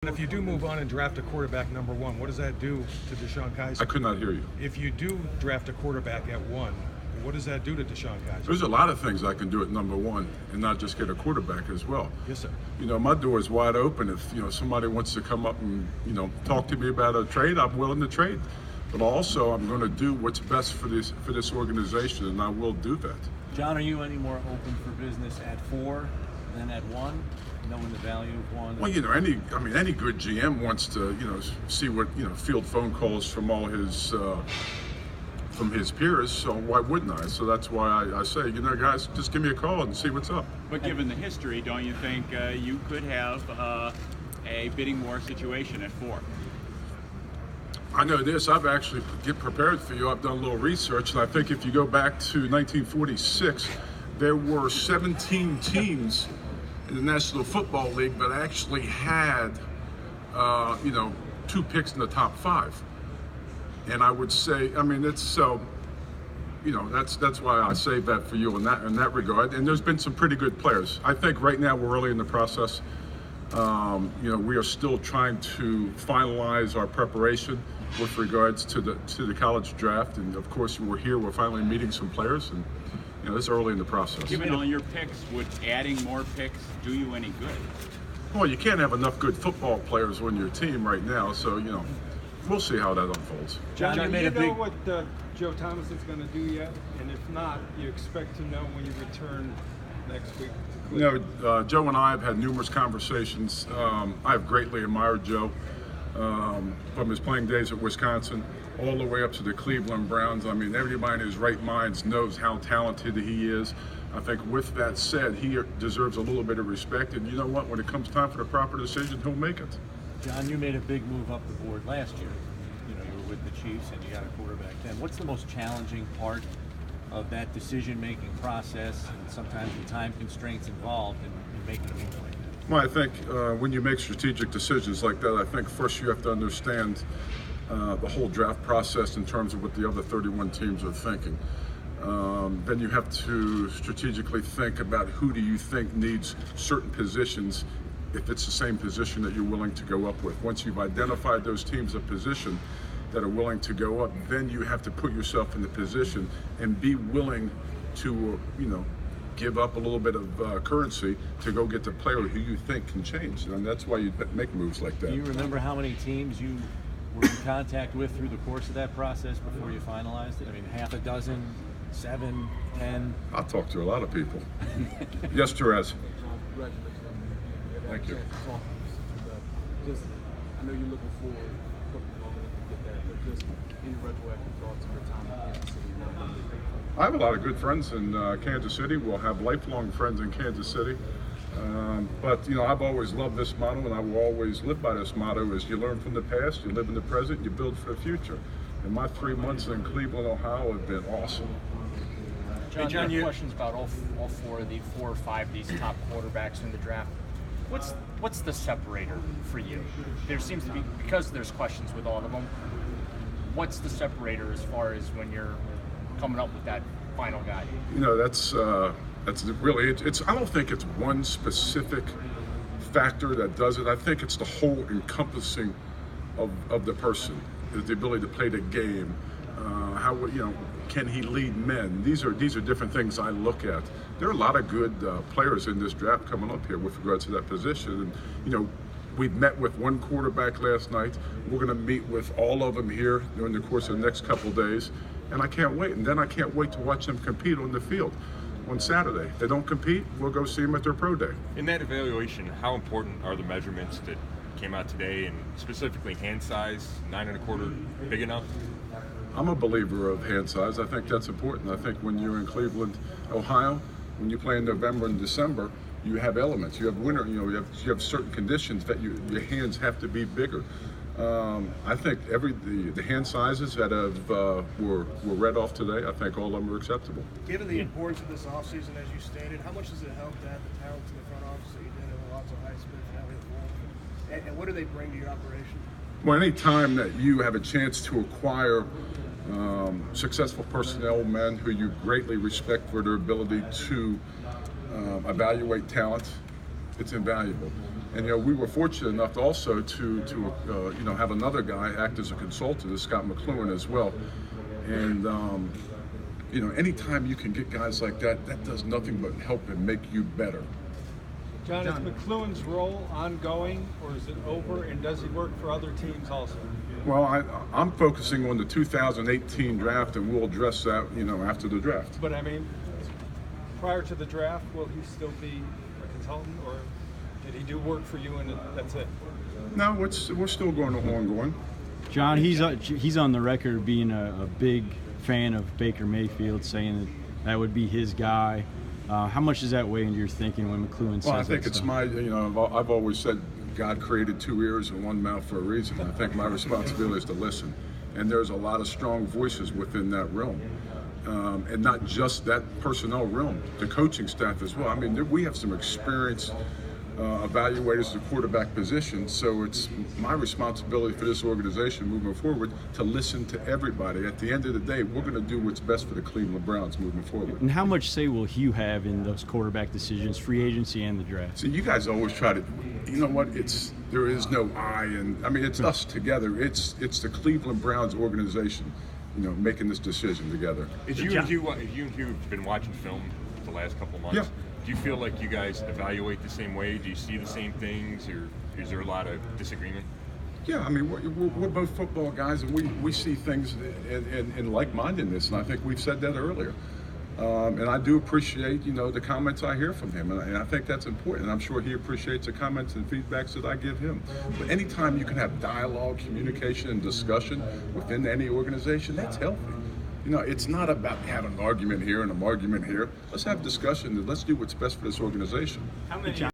If you do move on and draft a quarterback number one, what does that do to Deshaun Kaiser? I could not hear you. If you do draft a quarterback at one, what does that do to Deshaun Kaiser? There's a lot of things I can do at number one and not just get a quarterback as well. Yes, sir. My door is wide open. If, somebody wants to come up and, talk to me about a trade, I'm willing to trade. But also, I'm going to do what's best for this organization, and I will do that. John, are you any more open for business at 4 than at 1, knowing the value of 1? Well, any good GM wants to, see what, field phone calls from all his from his peers. So why wouldn't I? So that's why I say, guys, just give me a call and see what's up. But given the history, don't you think you could have a bidding war situation at 4? I know this. I've actually get prepared for you. I've done a little research, and I think if you go back to 1946, there were 17 teams in the National Football League that actually had, 2 picks in the top 5. And I would say, it's so. That's why I saved that for you in that regard. And there's been some pretty good players. I think right now we're early in the process. We are still trying to finalize our preparation with regards to the college draft, and of course we're finally meeting some players, and it's early in the process. Given all your picks, would adding more picks do you any good? Well, you can't have enough good football players on your team right now, so we'll see how that unfolds. John, you know what Joe Thomas is going to do yet? And if not, you expect to know when you return next week? Joe and I have had numerous conversations. I have greatly admired Joe from his playing days at Wisconsin all the way up to the Cleveland Browns. Everybody in his right minds knows how talented he is. I think with that said, he deserves a little bit of respect. And you know what? When it comes time for the proper decision, he'll make it. John, you made a big move up the board last year. You were with the Chiefs and you got a quarterback then. What's the most challenging part of that decision-making process, and sometimes the time constraints involved in making a move like that? Well, I think when you make strategic decisions like that, I think first you have to understand the whole draft process in terms of what the other 31 teams are thinking. Then you have to strategically think about who do you think needs certain positions, if it's the same position that you're willing to go up with. Once you've identified those teams of position that are willing to go up, then you have to put yourself in the position and be willing to, give up a little bit of currency to go get the player who you think can change. And that's why you make moves like that. Do you remember how many teams you were in contact with through the course of that process before you finalized it? Half a dozen, 7, 10? I'll talk to a lot of people. Yes, Therese. Thank you. I know you're looking forward to get that, but just any retroactive thoughts of your time in Kansas City? I have a lot of good friends in Kansas City. We'll have lifelong friends in Kansas City. But I've always loved this motto, and I will always live by this motto: is you learn from the past, you live in the present, you build for the future. And my 3 months in Cleveland, Ohio have been awesome. John, you have questions about all 4 of the 4 or 5 of these top quarterbacks in the draft. What's the separator for you? There seems to be, because there's questions with all of them, what's the separator as far as when you're coming up with that final guy? That's really, I don't think it's one specific factor that does it. I think it's the whole encompassing of the person, the ability to play the game, how, can he lead men? These are different things I look at. There are a lot of good players in this draft coming up here with regards to that position. And, we've met with one quarterback last night. We're going to meet with all of them here during the course of the next couple of days. And I can't wait. And then I can't wait to watch them compete on the field on Saturday. If they don't compete, we'll go see them at their pro day. In that evaluation, how important are the measurements that came out today, and specifically hand size, 9 1/4 big enough? I'm a believer of hand size. I think that's important. I think when you're in Cleveland, Ohio, when you play in November and December, you have elements. You have winter. You have certain conditions that your hands have to be bigger. I think the hand sizes that were read off today, I think all of them are acceptable. Given the importance of this offseason, as you stated, how much does it help to have the talent in the front office that you did with Alonzo Highsmith and Elliott Wolf? And what do they bring to your operation? Well, any time that you have a chance to acquire successful personnel men who you greatly respect for their ability to evaluate talent, it's invaluable. And we were fortunate enough also to have another guy act as a consultant, Scott McLuhan as well. And anytime you can get guys like that, that does nothing but help and make you better. John, is McLuhan's role ongoing, or is it over, and does he work for other teams also? Well, I'm focusing on the 2018 draft, and we'll address that, after the draft. But I mean, prior to the draft, will he still be a consultant, or did he do work for you and that's it? No, we're still going ongoing. John, he's on the record being a big fan of Baker Mayfield, saying that would be his guy. How much does that weigh into your thinking when McLuhan says that? Well, I think it's I've always said God created two ears and one mouth for a reason. I think my responsibility is to listen. And there's a lot of strong voices within that realm. And not just that personnel realm, the coaching staff as well. I mean, we have some experienced evaluators at the quarterback position, so it's my responsibility for this organization moving forward to listen to everybody. At the end of the day, we're going to do what's best for the Cleveland Browns moving forward. And how much say will Hugh have in those quarterback decisions, free agency and the draft? So you guys always try to, there is no I, and I mean it's us together. It's the Cleveland Browns organization, making this decision together. If you and Hugh have been watching film the last couple of months, yeah. Do you feel like you guys evaluate the same way? Do you see the same things, or is there a lot of disagreement? Yeah, I mean, we're both football guys, and we see things in like-mindedness, and I think we've said that earlier. And I do appreciate, the comments I hear from him, and I think that's important. And I'm sure he appreciates the comments and feedbacks that I give him. But anytime you can have dialogue, communication, and discussion within any organization, that's healthy. It's not about having an argument here and an argument here. Let's have discussion and let's do what's best for this organization.